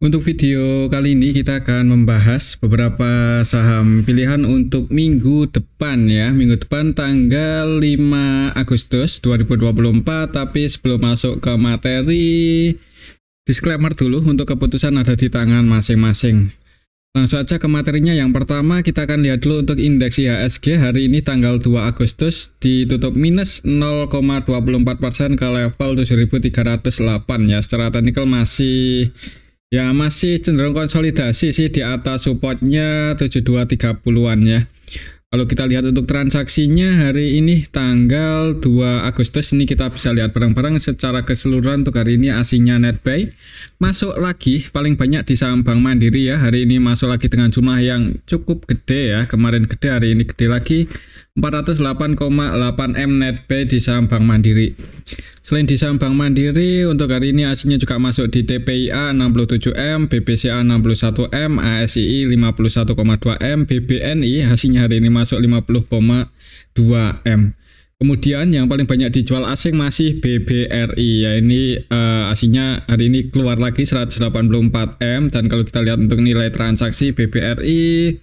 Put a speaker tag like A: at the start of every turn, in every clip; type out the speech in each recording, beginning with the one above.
A: Untuk video kali ini kita akan membahas beberapa saham pilihan untuk minggu depan ya. Minggu depan tanggal 5 Agustus 2024. Tapi sebelum masuk ke materi, disclaimer dulu untuk keputusan ada di tangan masing-masing. Langsung aja ke materinya. Yang pertama kita akan lihat dulu untuk indeks IHSG hari ini tanggal 2 Agustus ditutup minus 0,24% ke level 7.308 ya. Secara teknikal masih cenderung konsolidasi sih di atas supportnya 7230-an ya. Kalau kita lihat untuk transaksinya hari ini tanggal 2 Agustus ini kita bisa lihat bareng-bareng secara keseluruhan. Untuk hari ini aslinya net buy masuk lagi paling banyak di saham Bank Mandiri ya. Hari ini masuk lagi dengan jumlah yang cukup gede ya. Kemarin gede, hari ini gede lagi, 408,8 M net buy di saham Bank Mandiri. Selain di saham Bank Mandiri, untuk hari ini aslinya juga masuk di TPIA 67M, BBCA 61M, ASII 51,2M, BBNI hasilnya hari ini masuk 50,2M. Kemudian yang paling banyak dijual asing masih BBRI ya, ini aslinya hari ini keluar lagi 184M. Dan kalau kita lihat untuk nilai transaksi BBRI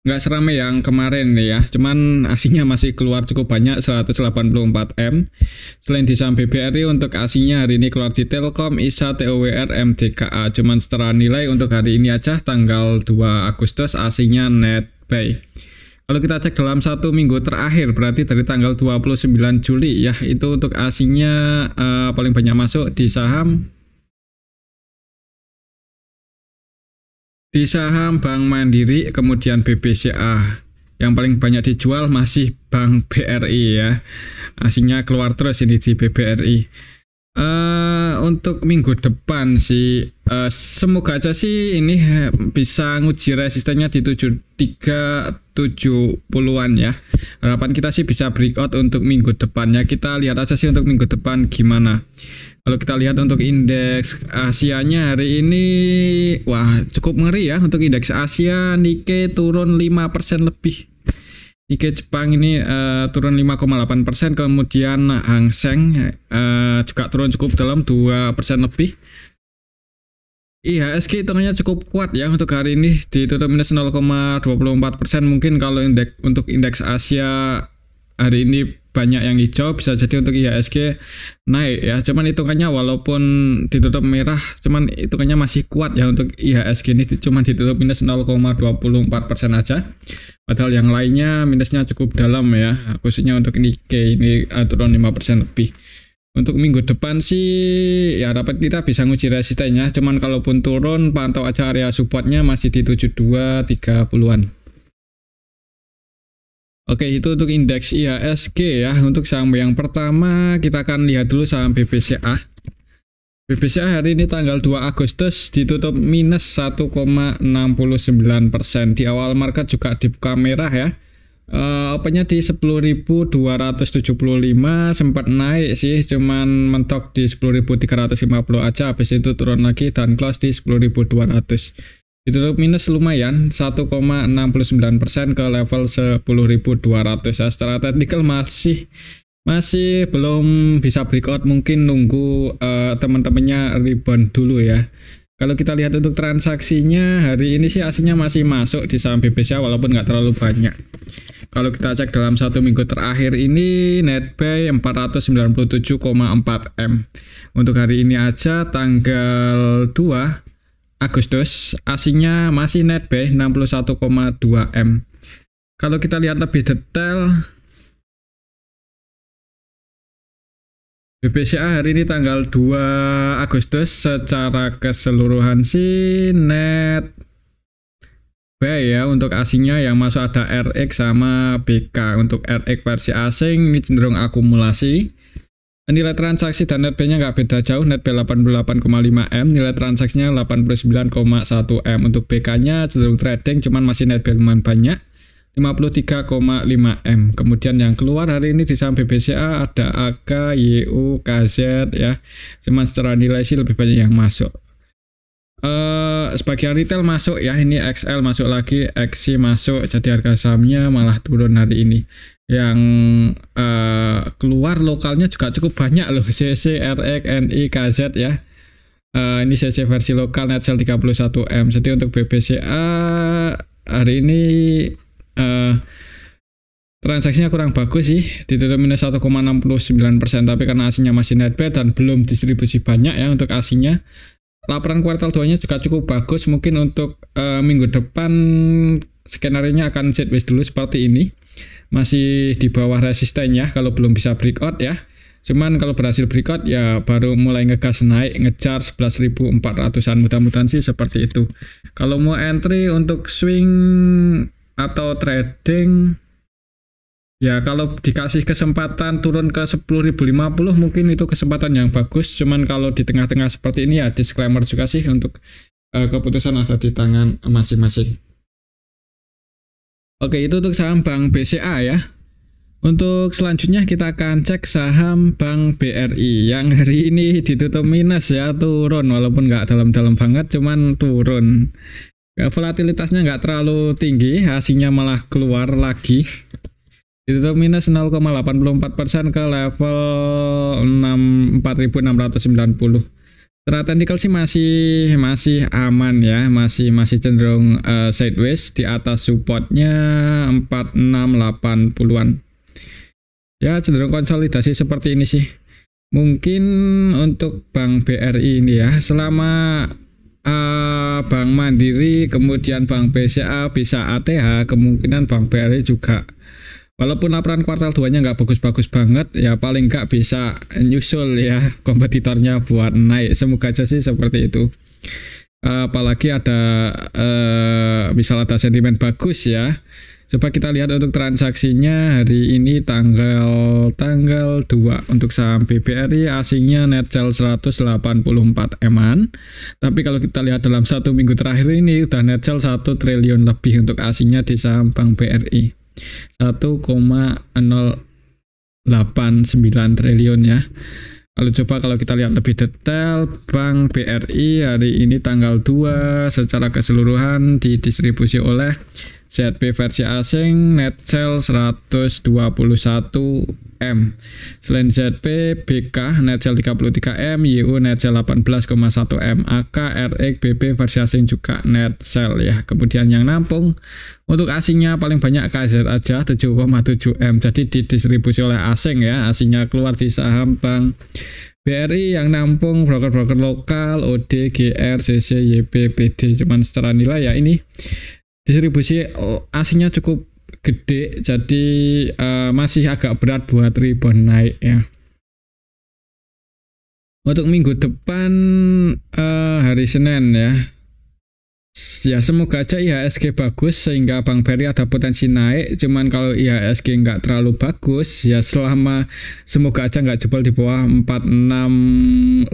A: nggak seramai yang kemarin ya, cuman aslinya masih keluar cukup banyak 184M. Selain di saham BBRI, untuk aslinya hari ini keluar di Telkom, ISA, TOWR, MDKA. Cuman secara nilai untuk hari ini aja tanggal 2 Agustus aslinya net buy. Kalau kita cek dalam satu minggu terakhir, berarti dari tanggal 29 Juli ya, itu untuk aslinya paling banyak masuk di saham Bank Mandiri, kemudian BBCA. Yang paling banyak dijual masih Bank BRI ya. Aslinya keluar terus ini di BBRI. Untuk minggu depan sih semoga aja sih ini bisa nguji resistennya di 7370-an ya. Harapan kita sih bisa breakout untuk minggu depannya. Kita lihat aja sih untuk minggu depan gimana. Kalau kita lihat untuk indeks Asianya hari ini, wah cukup ngeri ya. Untuk indeks Asia, Nikkei turun 5% lebih. Nikkei Jepang ini turun 5,8%, kemudian Hang Seng juga turun cukup dalam 2% lebih. IHSG hitungannya cukup kuat ya untuk hari ini, ditutup minus 0,24%. Mungkin kalau untuk indeks Asia hari ini banyak yang hijau, bisa jadi untuk IHSG naik ya. Cuman hitungannya walaupun ditutup merah, cuman hitungannya masih kuat ya. Untuk IHSG ini cuman ditutup minus 0,24% aja. Padahal yang lainnya minusnya cukup dalam ya. Khususnya untuk Nikkei ini turun 5% lebih. Untuk minggu depan sih ya dapat kita bisa nguji resistennya. Cuman kalaupun turun, pantau aja area supportnya masih di 7230-an. Oke, itu untuk indeks IHSG ya. Untuk saham yang pertama kita akan lihat dulu saham BBCA. BBCA hari ini tanggal 2 Agustus ditutup minus 1,69%. Di awal market juga dibuka merah ya. Opennya di 10.275, sempat naik sih, cuman mentok di 10.350 aja. Habis itu turun lagi dan close di 10.200. Ditutup minus lumayan 1,69% ke level 10.200 ya. Secara teknikal masih belum bisa breakout, mungkin nunggu teman-temannya rebound dulu ya. Kalau kita lihat untuk transaksinya hari ini sih aslinya masih masuk di saham BBCA walaupun nggak terlalu banyak. Kalau kita cek dalam satu minggu terakhir ini net buy 497,4M. Untuk hari ini aja tanggal 2 Agustus aslinya masih net buy 61,2M. Kalau kita lihat lebih detail, BBCA hari ini tanggal 2 Agustus secara keseluruhan sih net buy ya. Untuk aslinya yang masuk ada RX sama BK. Untuk RX versi asing ini cenderung akumulasi. Nilai transaksi dan net buy-nya nggak beda jauh, net buy 88,5M, nilai transaksinya 89,1M. Untuk BK-nya cenderung trading, cuman masih net buy lumayan banyak, 53,5M. Kemudian yang keluar hari ini di saham BBCA ada AK, YU, KZ ya. Cuman secara nilai sih lebih banyak yang masuk. Sebagian retail masuk ya, ini XL masuk lagi, XC masuk, jadi harga sahamnya malah turun hari ini. Yang keluar lokalnya juga cukup banyak loh, CC, RX, NI, KZ ya. Ini CC versi lokal net sell 31M. Jadi untuk BBCA hari ini transaksinya kurang bagus sih, ditutup minus 1,69%, tapi karena aslinya masih net bad dan belum distribusi banyak ya untuk aslinya. Laporan kuartal 2-nya juga cukup bagus, mungkin untuk minggu depan skenario-nya akan sideways dulu seperti ini. Masih di bawah resisten ya kalau belum bisa breakout ya. Cuman kalau berhasil breakout ya baru mulai ngegas naik, ngejar 11.400-an, mudah-mudahan sih seperti itu. Kalau mau entry untuk swing atau trading, ya kalau dikasih kesempatan turun ke 10.050 mungkin itu kesempatan yang bagus. Cuman kalau di tengah-tengah seperti ini ya disclaimer juga sih untuk keputusan ada di tangan masing-masing. Oke, itu untuk saham Bank BCA ya. Untuk selanjutnya kita akan cek saham Bank BRI yang hari ini ditutup minus ya, turun walaupun nggak dalam-dalam banget, cuman turun. Volatilitasnya nggak terlalu tinggi, hasilnya malah keluar lagi. Ditutup minus 0,84% ke level 4.690. Secara technical sih masih aman ya, masih cenderung sideways di atas supportnya 4680-an. Ya cenderung konsolidasi seperti ini sih. Mungkin untuk Bank BRI ini ya, selama Bank Mandiri kemudian Bank BCA bisa ATH, kemungkinan Bank BRI juga walaupun laporan kuartal 2-nya nggak bagus-bagus banget ya, paling nggak bisa nyusul ya kompetitornya buat naik. Semoga aja sih seperti itu. Apalagi ada misal ada sentimen bagus ya. Coba kita lihat untuk transaksinya hari ini tanggal 2 untuk saham BBRI asingnya net sell 184-an. Tapi kalau kita lihat dalam 1 minggu terakhir ini udah net sell 1 triliun lebih untuk asingnya di saham Bank BRI. 1,089 triliun ya. Lalu coba kalau kita lihat lebih detail, Bank BRI hari ini tanggal 2 secara keseluruhan didistribusi oleh ZP versi asing net sell 121M. Selain ZP, BK net sell 33M, YU net sell 18,1M, AK, RX, BP versi asing juga net sell ya. Kemudian yang nampung untuk asingnya paling banyak KZ aja 7,7M. Jadi didistribusi oleh asing ya, asingnya keluar di saham Bank BRI, yang nampung broker-broker lokal, OD, GR, CC, YP, PD. Cuman secara nilai ya ini distribusi asingnya cukup gede, jadi masih agak berat buat rebound naik ya. Untuk minggu depan hari Senin ya, semoga aja IHSG bagus sehingga Bank BRI ada potensi naik. Cuman kalau IHSG nggak terlalu bagus ya, semoga aja nggak jebol di bawah 4680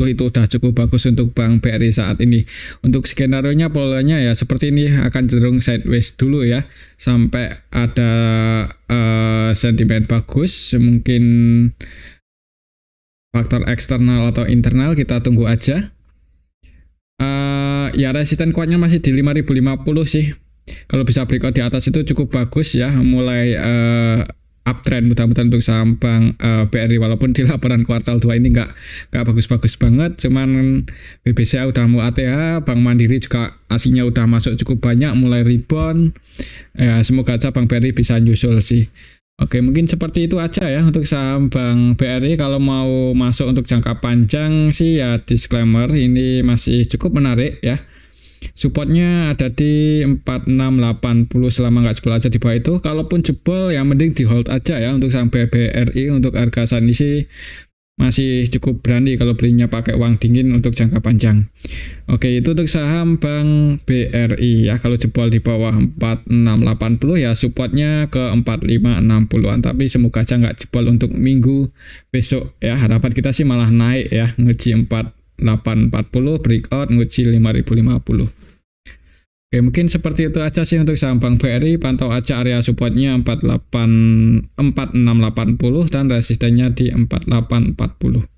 A: itu udah cukup bagus untuk Bank BRI saat ini. Untuk skenario-nya polanya ya seperti ini, akan cenderung sideways dulu ya sampai ada sentimen bagus. Mungkin faktor eksternal atau internal kita tunggu aja. Ya resisten kuatnya masih di 5050 sih. Kalau bisa breakout di atas itu cukup bagus ya, mulai uptrend mudah-mudahan untuk saham Bank BRI. Walaupun di laporan kuartal 2 ini nggak bagus-bagus banget, cuman BBCA udah mau ATH, Bank Mandiri juga aslinya udah masuk cukup banyak, mulai rebound ya. Semoga aja Bank BRI bisa nyusul sih. Oke, mungkin seperti itu aja ya untuk saham Bank BRI. Kalau mau masuk untuk jangka panjang sih ya disclaimer, ini masih cukup menarik ya. Supportnya ada di 4680, selama nggak jebol aja di bawah itu. Kalaupun jebol ya mending di hold aja ya untuk saham BRI. Untuk harga saat ini sih masih cukup berani kalau belinya pakai uang dingin untuk jangka panjang. Oke, itu untuk saham Bank BRI ya. Kalau jebol di bawah 4680 ya supportnya ke 4560-an. Tapi semoga aja nggak jebol untuk minggu besok ya. Harapan kita sih malah naik ya, ngeji 4840, breakout ngeji 5050. Oke, mungkin seperti itu aja sih untuk saham Bank BRI. Pantau aja area supportnya 4680 dan resistennya di 4840.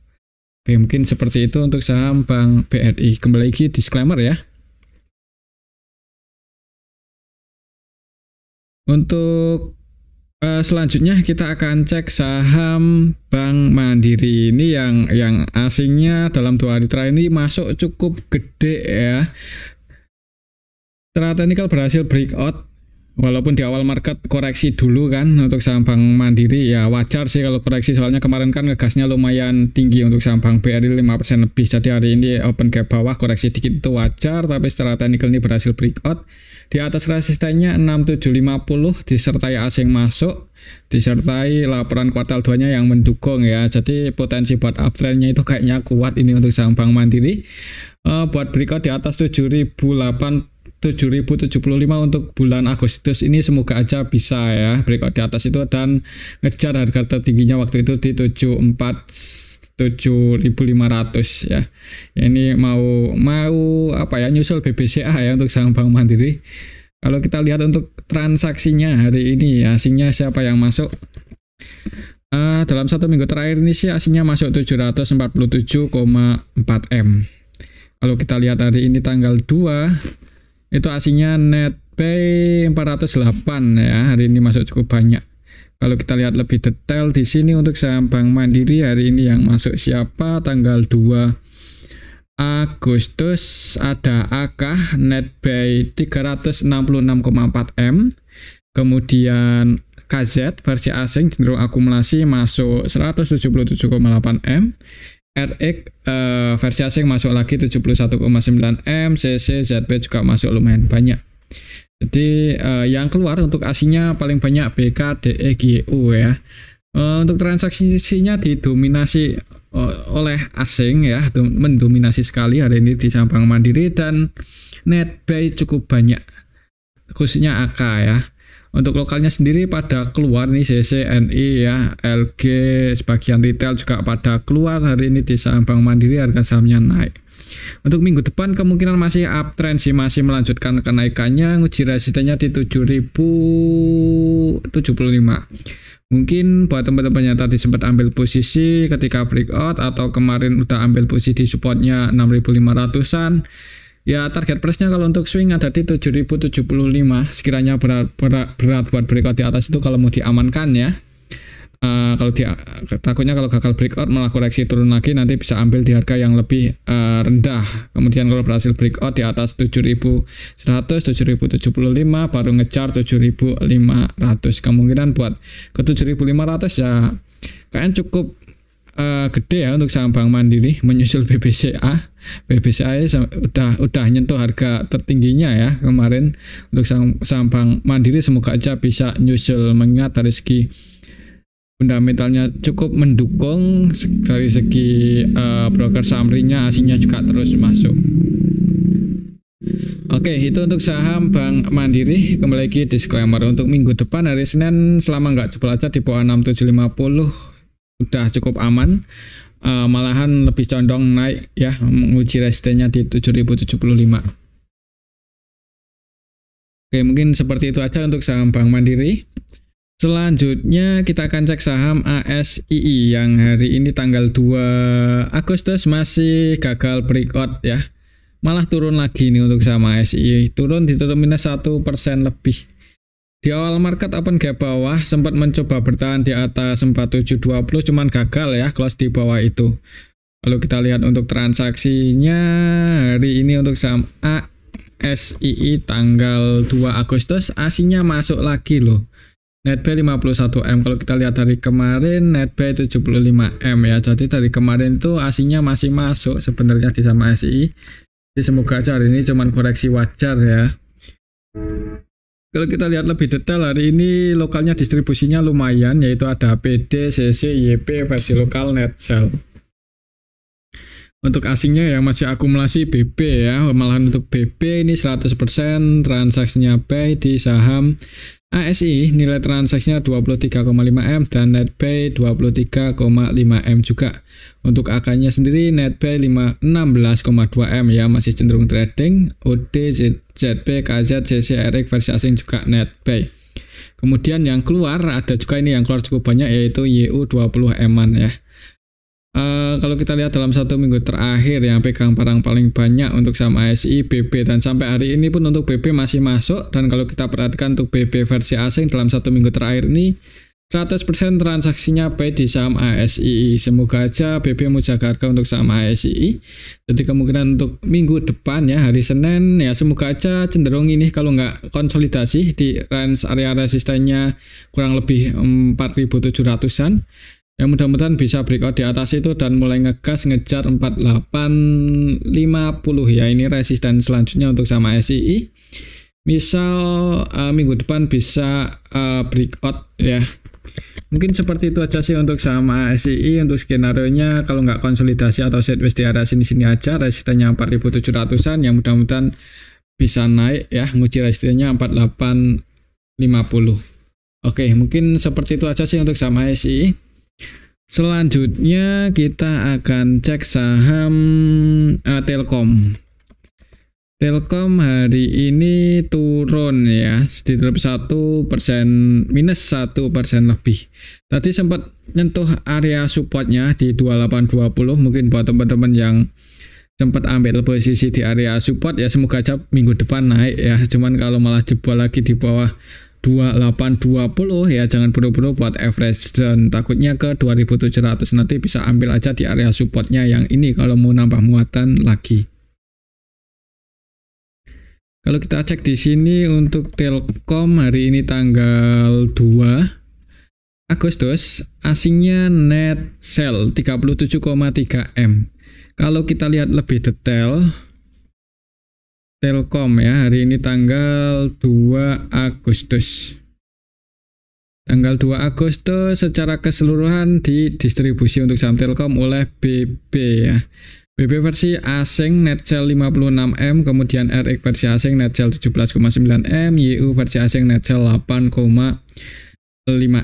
A: Oke, mungkin seperti itu untuk saham Bank BRI. Kembali lagi disclaimer ya. Untuk Selanjutnya kita akan cek saham Bank Mandiri ini yang asingnya dalam 2 hari terakhir ini masuk cukup gede ya. Secara teknikal berhasil breakout walaupun di awal market koreksi dulu kan untuk saham Bank Mandiri, ya wajar sih kalau koreksi, soalnya kemarin kan ngegasnya lumayan tinggi untuk saham Bank BRI 5% lebih. Jadi hari ini open gap bawah, koreksi dikit itu wajar, tapi secara teknikal ini berhasil breakout. Di atas resistennya 6750 disertai asing masuk, disertai laporan kuartal 2-nya yang mendukung ya. Jadi potensi buat uptrendnya itu kayaknya kuat ini untuk saham Bank Mandiri. Buat breakout di atas 7075 untuk bulan Agustus ini semoga aja bisa ya breakout di atas itu dan ngejar harga tertingginya waktu itu di 7.500 ya. Ini mau apa ya, nyusul BBCA ya untuk saham Bank Mandiri. Kalau kita lihat untuk transaksinya hari ini, asingnya siapa yang masuk? Dalam 1 minggu terakhir ini sih asingnya masuk 747,4 M. Kalau kita lihat hari ini tanggal 2 itu asingnya NetBuy 408 ya, hari ini masuk cukup banyak. Kalau kita lihat lebih detail di sini untuk saham Bank Mandiri hari ini yang masuk siapa? Tanggal 2 Agustus ada AK NetBuy 366,4 M. Kemudian KZ versi asing cenderung akumulasi masuk 177,8 M. RX versi asing masuk lagi 71,9 M. CC ZB juga masuk lumayan banyak. Jadi yang keluar untuk asingnya paling banyak BK, DE, GU ya. Untuk transaksinya didominasi oleh asing ya, mendominasi sekali hari ini di saham Bank Mandiri, dan NetBuy cukup banyak, khususnya AK ya. Untuk lokalnya sendiri pada keluar nih CC, NI ya, LG, sebagian retail juga pada keluar hari ini di saham Bank Mandiri, harga sahamnya naik. Untuk minggu depan kemungkinan masih uptrend sih, masih melanjutkan kenaikannya, nguji resistennya di 7075. Mungkin buat teman-teman yang tadi sempat ambil posisi ketika breakout atau kemarin udah ambil posisi di supportnya 6500-an, ya target price-nya kalau untuk swing ada di 7075. Sekiranya berat buat breakout di atas itu kalau mau diamankan ya. Kalau takutnya kalau gagal breakout malah koreksi turun lagi, nanti bisa ambil di harga yang lebih rendah. Kemudian kalau berhasil breakout di atas 7100, 7075 baru ngejar 7500. Kemungkinan buat ke 7500 ya kayaknya cukup gede ya untuk saham Bank Mandiri, menyusul BBCA. BBCA udah nyentuh harga tertingginya ya kemarin untuk saham Bank Mandiri. Semoga aja bisa nyusul, mengingat dari segi fundamentalnya cukup mendukung, dari segi broker summary-nya asingnya juga terus masuk. Oke, itu untuk saham Bank Mandiri. Kembali lagi disclaimer untuk minggu depan hari Senin, selama nggak jebol aja di bawah 6750 udah cukup aman. Malahan lebih condong naik ya, menguji resistennya di 7075. Oke, mungkin seperti itu aja untuk saham Bank Mandiri. Selanjutnya kita akan cek saham ASII yang hari ini tanggal 2 Agustus masih gagal breakout ya. Malah turun lagi nih untuk saham ASII, turun ditutup minus 1% lebih. Di awal market open gap bawah, sempat mencoba bertahan di atas 4720, cuman gagal ya, close di bawah itu. Lalu kita lihat untuk transaksinya hari ini untuk saham ASII tanggal 2 Agustus asingnya masuk lagi loh. NetBuy 51M. Kalau kita lihat dari kemarin NetBuy 75M ya. Jadi dari kemarin tuh asingnya masih masuk sebenarnya di saham ASII. Jadi semoga aja hari ini cuman koreksi wajar ya. Kalau kita lihat lebih detail hari ini lokalnya distribusinya lumayan, yaitu ada PD, CC, YP versi lokal, Netsel. Untuk asingnya yang masih akumulasi BB ya, malahan untuk BB ini 100% transaksinya buy di saham ASI, nilai transaksinya 23,5 M dan NetBuy 23,5 M juga. Untuk AK-nya sendiri NetBuy 16,2 M ya, masih cenderung trading. OD, ZB, KZ, CC, RX versi asing juga NetBuy. Kemudian yang keluar ada juga ini yang keluar cukup banyak, yaitu YU 20 M-an ya. Kalau kita lihat dalam 1 minggu terakhir yang pegang barang paling banyak untuk saham ASI, BB, dan sampai hari ini pun untuk BB masih masuk. Dan kalau kita perhatikan untuk BB versi asing dalam 1 minggu terakhir ini 100% transaksinya buy di saham ASI. Semoga aja BB menjaga harga untuk saham ASI. Jadi kemungkinan untuk minggu depan ya, hari Senin ya, semoga aja cenderung ini kalau nggak konsolidasi di range area resistennya kurang lebih 4.700-an. Ya mudah-mudahan bisa breakout di atas itu dan mulai ngegas ngejar 4850 ya, ini resisten selanjutnya untuk saham ASI. Misal minggu depan bisa breakout ya. Mungkin seperti itu aja sih untuk saham ASI. Untuk skenario-nya kalau nggak konsolidasi atau sideways di area sini-sini aja, resistennya 4.700-an yang mudah-mudahan bisa naik ya, nguji resistennya 4850. Oke, mungkin seperti itu aja sih untuk saham ASI. Selanjutnya kita akan cek saham Telkom. Telkom hari ini turun ya, di drop 1%, minus 1% lebih. Tadi sempat nyentuh area supportnya di 2820. Mungkin buat teman-teman yang sempat ambil posisi di area support ya, semoga aja minggu depan naik ya. Cuman kalau malah jebol lagi di bawah 2820 ya, jangan buru-buru buat average, dan takutnya ke 2700 nanti bisa ambil aja di area supportnya yang ini kalau mau nambah muatan lagi. Kalau kita cek di sini untuk Telkom hari ini tanggal 2 Agustus, asingnya net sell 37,3 M. Kalau kita lihat lebih detail Telkom ya, hari ini tanggal 2 Agustus. Tanggal 2 Agustus secara keseluruhan didistribusi untuk saham Telkom oleh BB ya. BB versi asing net sell 56 M, kemudian RX versi asing net sell 17,9 M, YU versi asing net sell 8,5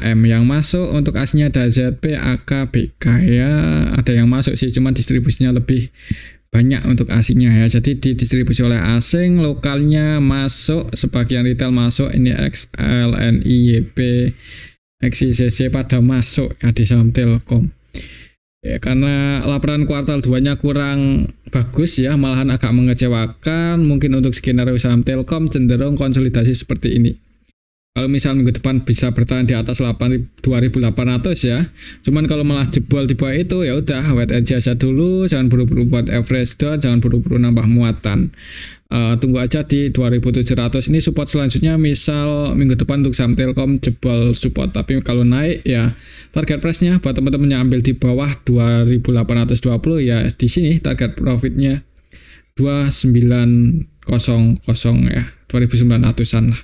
A: M. Yang masuk untuk aslinya ada ZP, AK, BK ya, ada yang masuk sih, cuman distribusinya lebih banyak untuk asingnya ya. Jadi didistribusi oleh asing, lokalnya masuk, sebagian retail masuk, ini XL, NI, YP, XICC pada masuk ya di saham Telkom. Ya, karena laporan kuartal 2-nya kurang bagus ya, malahan agak mengecewakan. Mungkin untuk skenario saham Telkom cenderung konsolidasi seperti ini. Kalau misal minggu depan bisa bertahan di atas 2.800 ya. Cuman kalau malah jebol di bawah itu ya udah wait and see aja dulu, jangan buru-buru buat average down, jangan buru-buru nambah muatan. Tunggu aja di 2.700. Ini support selanjutnya misal minggu depan untuk saham Telkom jebol support, tapi kalau naik ya target price-nya buat teman-teman yang ambil di bawah 2.820 ya, di sini target profitnya 2900 ya, 2.900-an lah.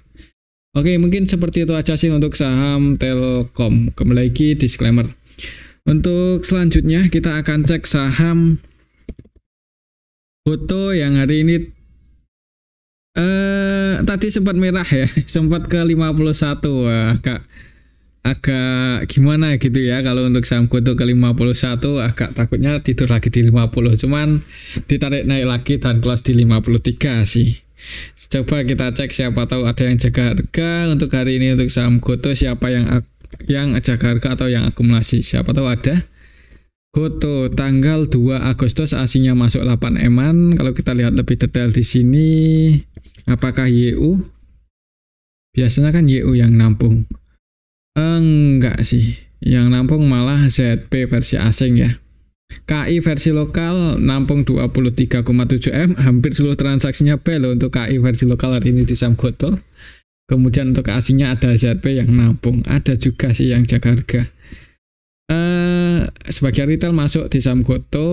A: Oke, mungkin seperti itu aja sih untuk saham Telkom. Kembali lagi disclaimer. Untuk selanjutnya kita akan cek saham GoTo yang hari ini tadi sempat merah ya, sempat ke 51. Agak gimana gitu ya kalau untuk saham GoTo ke 51, agak takutnya tidur lagi di 50. Cuman ditarik naik lagi dan close di 53 sih. Coba kita cek, siapa tahu ada yang jaga harga untuk hari ini untuk saham GoTo, siapa yang jaga harga atau yang akumulasi, siapa tahu ada. GoTo tanggal 2 Agustus aslinya masuk 8 eman. Kalau kita lihat lebih detail di sini, apakah YU? Biasanya kan YU yang nampung. Enggak sih, yang nampung malah ZP versi asing ya. KI versi lokal nampung 23,7 M, hampir seluruh transaksinya buy loh untuk KI versi lokal hari ini di saham GoTo. Kemudian untuk asingnya ada ZP yang nampung, ada juga sih yang jaga harga. Sebagian retail masuk di saham GoTo,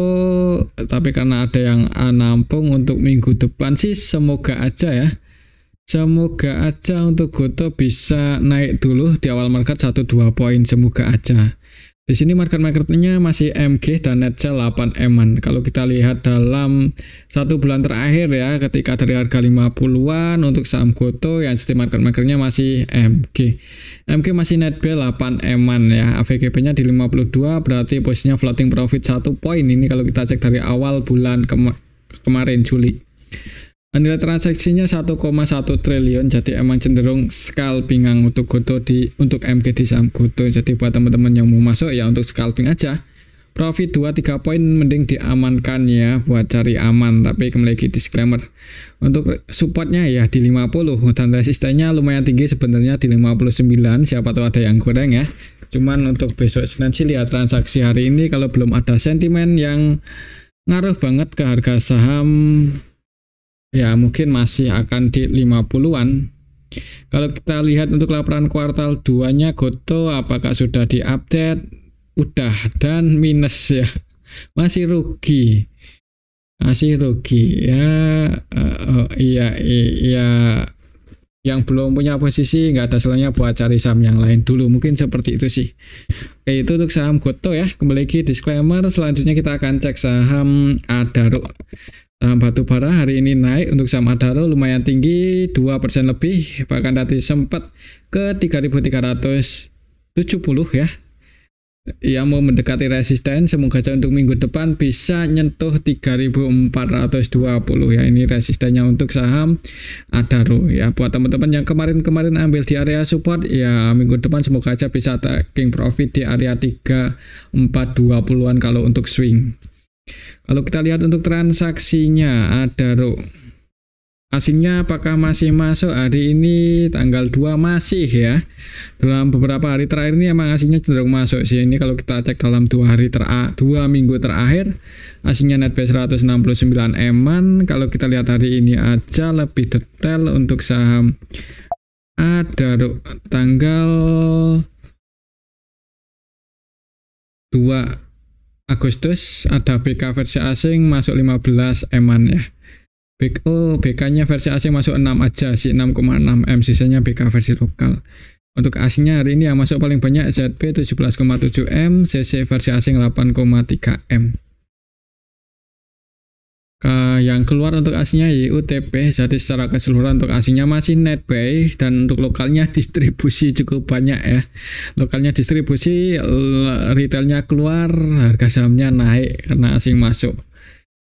A: tapi karena ada yang nampung untuk minggu depan sih semoga aja ya. Semoga aja untuk GoTo bisa naik dulu di awal market 1-2 poin, semoga aja. Di sini market-marketnya masih MG dan net sell 8 eman. Kalau kita lihat dalam 1 bulan terakhir ya, ketika dari harga 50-an untuk saham GoTo yang jadi market-marketnya masih MG. MG masih net buy 8 eman ya. AVGP-nya di 52, berarti posisinya floating profit 1 poin. Ini kalau kita cek dari awal bulan kemarin Juli. Nilai transaksinya 1,1 triliun, jadi emang cenderung scalpingan untuk GoTo untuk MG di saham GoTo. Jadi buat teman-teman yang mau masuk ya untuk scalping aja. profit 2-3 poin mending diamankan ya buat cari aman. Tapi kembali lagi disclaimer, untuk supportnya ya di 50 dan resistennya lumayan tinggi sebenarnya di 59. Siapa tahu ada yang goreng ya. Cuman untuk besok Senin sih lihat transaksi hari ini, kalau belum ada sentimen yang ngaruh banget ke harga saham ya mungkin masih akan di 50-an. Kalau kita lihat untuk laporan kuartal 2-nya Gotoh, apakah sudah diupdate? Udah, dan minus ya. Masih rugi ya. Iya, yang belum punya posisi nggak ada salahnya buat cari saham yang lain dulu, mungkin seperti itu sih. Oke, itu untuk saham Gotoh ya. Kembali lagi disclaimer, selanjutnya kita akan cek saham Adaro. Saham batubara hari ini naik. Untuk saham Adaro lumayan tinggi, 2% lebih, bahkan tadi sempat ke 3.370 ya. Yang mau mendekati resisten, semoga aja untuk minggu depan bisa nyentuh 3.420 ya. Ini resistennya untuk saham Adaro ya. Buat teman-teman yang kemarin ambil di area support ya, minggu depan semoga aja bisa taking profit di area 3.420-an kalau untuk swing. Kalau kita lihat untuk transaksinya Adaro, asingnya apakah masih masuk hari ini tanggal 2? Masih ya. Dalam beberapa hari terakhir ini emang asingnya cenderung masuk sih. Ini kalau kita cek dalam 2 minggu terakhir, asingnya net buy 169 eman. Kalau kita lihat hari ini aja lebih detail untuk saham Adaro tanggal 2 Agustus ada BK versi asing masuk 15 eman ya. BK-nya versi asing masuk 6 aja sih, 6,6 M, sisanya BK versi lokal. Untuk asingnya hari ini yang masuk paling banyak ZP 17,7 M, CC versi asing 8,3 M. Yang keluar untuk asingnya YUTP, jadi secara keseluruhan untuk asingnya masih net buy, dan untuk lokalnya distribusi cukup banyak ya. Lokalnya distribusi, retailnya keluar, harga sahamnya naik karena asing masuk.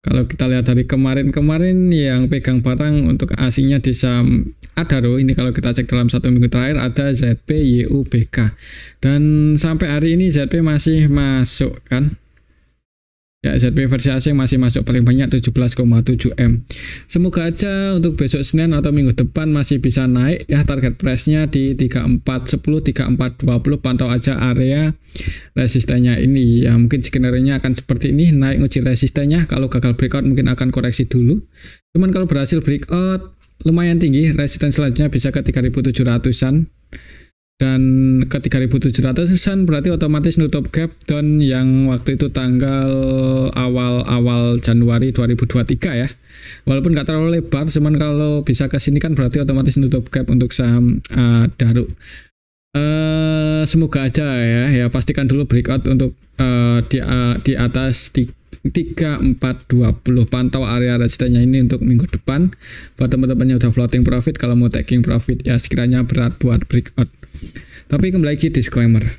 A: Kalau kita lihat dari kemarin yang pegang barang untuk asingnya di saham Adaro ini, kalau kita cek dalam 1 minggu terakhir ada ZP, YUBK, dan sampai hari ini ZP masih masuk kan. Ya, ZP versi asing masih masuk paling banyak 17,7 M. Semoga aja untuk besok Senin atau minggu depan masih bisa naik ya. Target price-nya di 3410, 3420, pantau aja area resistennya ini ya. Mungkin skenario-nya akan seperti ini, naik nguji resistennya. Kalau gagal breakout mungkin akan koreksi dulu. Cuman kalau berhasil breakout lumayan tinggi, resisten selanjutnya bisa ke 3700-an. Dan ke 3.700-an berarti otomatis nutup gap down yang waktu itu tanggal awal Januari 2023 ya. Walaupun nggak terlalu lebar, cuman kalau bisa ke sini kan berarti otomatis nutup gap untuk saham Adaro. Semoga aja ya, pastikan dulu breakout untuk di atas 3420, pantau area resistennya ini untuk minggu depan. Buat teman-teman yang udah floating profit, kalau mau taking profit ya sekiranya berat buat breakout. Tapi kembali lagi disclaimer.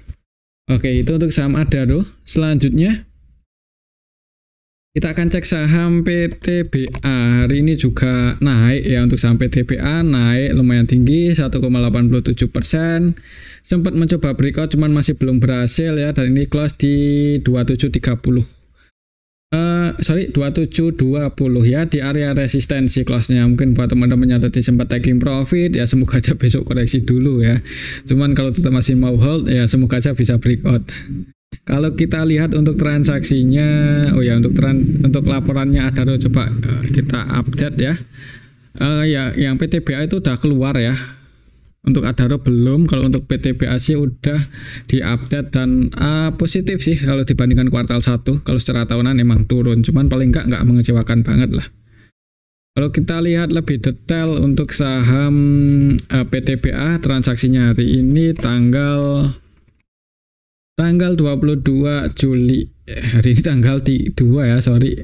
A: Oke, itu untuk saham Adaro. Selanjutnya kita akan cek saham PTBA. Hari ini juga naik ya. Untuk saham PTBA naik lumayan tinggi 1,87%. Sempat mencoba breakout cuman masih belum berhasil ya, dan ini close di 2720 ya, di area resistensi close-nya. Mungkin buat teman-teman yang tadi sempat taking profit ya, semoga aja besok koreksi dulu ya. Cuman kalau tetap masih mau hold ya, semoga aja bisa breakout. Kalau kita lihat untuk transaksinya, untuk laporannya Adaro coba kita update ya. Yang PTBA itu udah keluar ya. Untuk Adaro belum. Kalau untuk PTBA sih udah diupdate dan positif sih kalau dibandingkan kuartal 1. Kalau secara tahunan emang turun, cuman paling nggak mengecewakan banget lah. Kalau kita lihat lebih detail untuk saham PTBA, transaksinya hari ini tanggal 22 Juli. Hari ini tanggal 2 ya, sorry.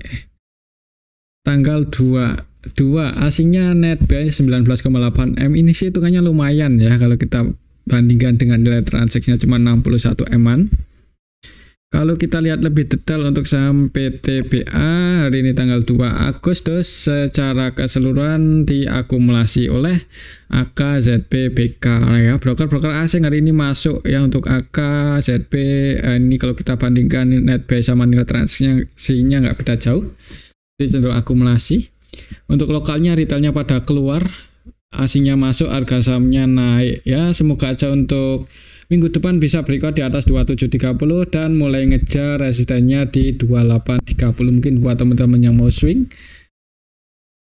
A: Tanggal 2 asingnya net buy 19,8 M. Ini sih hitungannya lumayan ya kalau kita bandingkan dengan nilai transaksinya cuma 61 eman. Kalau kita lihat lebih detail untuk saham PTBA hari ini tanggal 2 Agustus secara keseluruhan diakumulasi oleh AKZP/BK ya. Broker-broker asing hari ini masuk ya untuk AKZP. Ini kalau kita bandingkan net buy sama nilai transaksinya nggak beda jauh. Jadi cenderung akumulasi. Untuk lokalnya retailnya pada keluar, asingnya masuk, harga sahamnya naik ya. Semoga aja untuk minggu depan bisa breakout di atas 2730 dan mulai ngejar resistennya di 2830 mungkin buat teman-teman yang mau swing.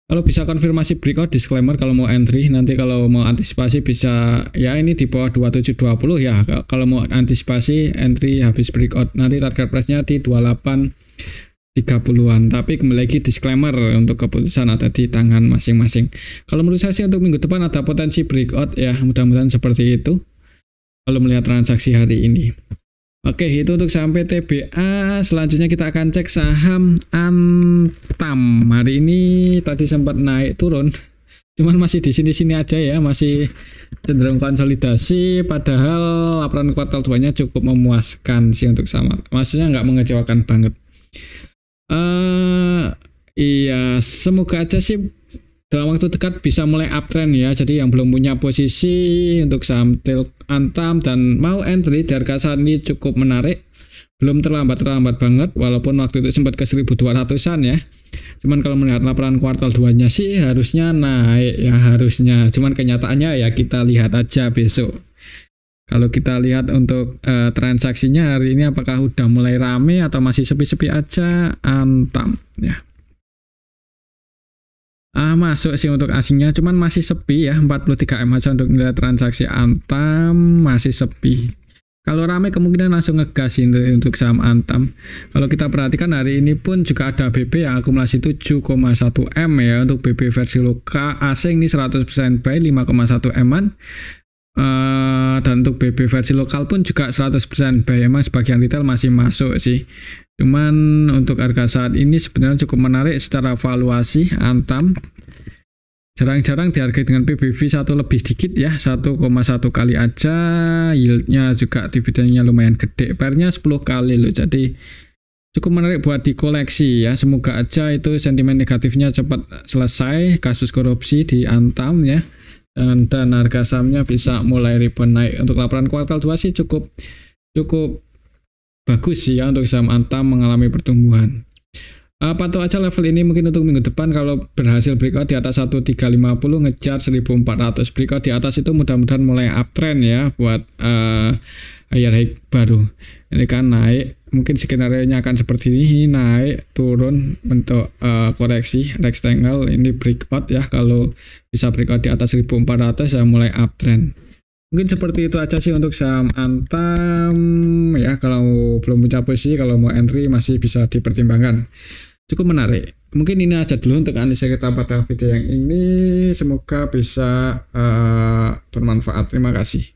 A: Kalau bisa konfirmasi breakout, disclaimer kalau mau entry, nanti kalau mau antisipasi bisa ya ini di bawah 2720 ya. Kalau mau antisipasi entry habis breakout, nanti target price-nya di 2830-an. Tapi kembali lagi disclaimer untuk keputusan ada di tangan masing-masing. Kalau menurut saya sih untuk minggu depan ada potensi breakout ya, mudah-mudahan seperti itu kalau melihat transaksi hari ini. Oke, itu untuk saham PTBA. Selanjutnya kita akan cek saham Antam. Hari ini tadi sempat naik turun, cuman masih di sini-sini aja ya, masih cenderung konsolidasi. Padahal laporan kuartal 2-nya cukup memuaskan sih untuk saham. Maksudnya nggak mengecewakan banget. Iya, semoga aja sih dalam waktu dekat bisa mulai uptrend ya. Jadi yang belum punya posisi untuk saham Antam dan mau entry di harga saat ini cukup menarik. Belum terlambat banget, walaupun waktu itu sempat ke 1200-an ya. Cuman kalau melihat laporan kuartal 2-nya sih harusnya naik ya, harusnya. Cuman kenyataannya ya kita lihat aja besok. Kalau kita lihat untuk transaksinya hari ini apakah udah mulai rame atau masih sepi-sepi aja Antam ya. Masuk sih untuk asingnya, cuman masih sepi ya, 43M aja untuk nilai transaksi Antam, masih sepi. Kalau rame kemungkinan langsung ngegas untuk saham Antam. Kalau kita perhatikan hari ini pun juga ada BB yang akumulasi 7,1M ya, untuk BB versi lokal asing ini 100% buy 5,1 M-an. Dan untuk BB versi lokal pun juga 100% buy, emang sebagian retail masih masuk sih. Cuman untuk harga saat ini sebenarnya cukup menarik secara valuasi Antam. Jarang-jarang dihargai dengan PBV 1 lebih dikit ya, 1,1 kali aja. Yieldnya juga dividennya lumayan gede, PR-nya 10 kali loh. Jadi cukup menarik buat dikoleksi ya. Semoga aja itu sentimen negatifnya cepat selesai, kasus korupsi di Antam ya. Dan harga sahamnya bisa mulai rebound naik. Untuk laporan kuartal 2 sih cukup bagus sih ya untuk saham Antam mengalami pertumbuhan. Pantau aja level ini mungkin untuk minggu depan kalau berhasil breakout di atas 1350 ngejar 1400. Breakout di atas itu mudah-mudahan mulai uptrend ya buat higher high baru. Ini kan naik, mungkin skenario-nya akan seperti ini, naik turun bentuk koreksi rectangle, ini breakout ya. Kalau bisa breakout di atas 1400 ya mulai uptrend. Mungkin seperti itu aja sih untuk saham Antam ya. Kalau belum punya posisi, kalau mau entry masih bisa dipertimbangkan. Cukup menarik. Mungkin ini aja dulu untuk analisa kita pada video yang ini. Semoga bisa bermanfaat. Terima kasih.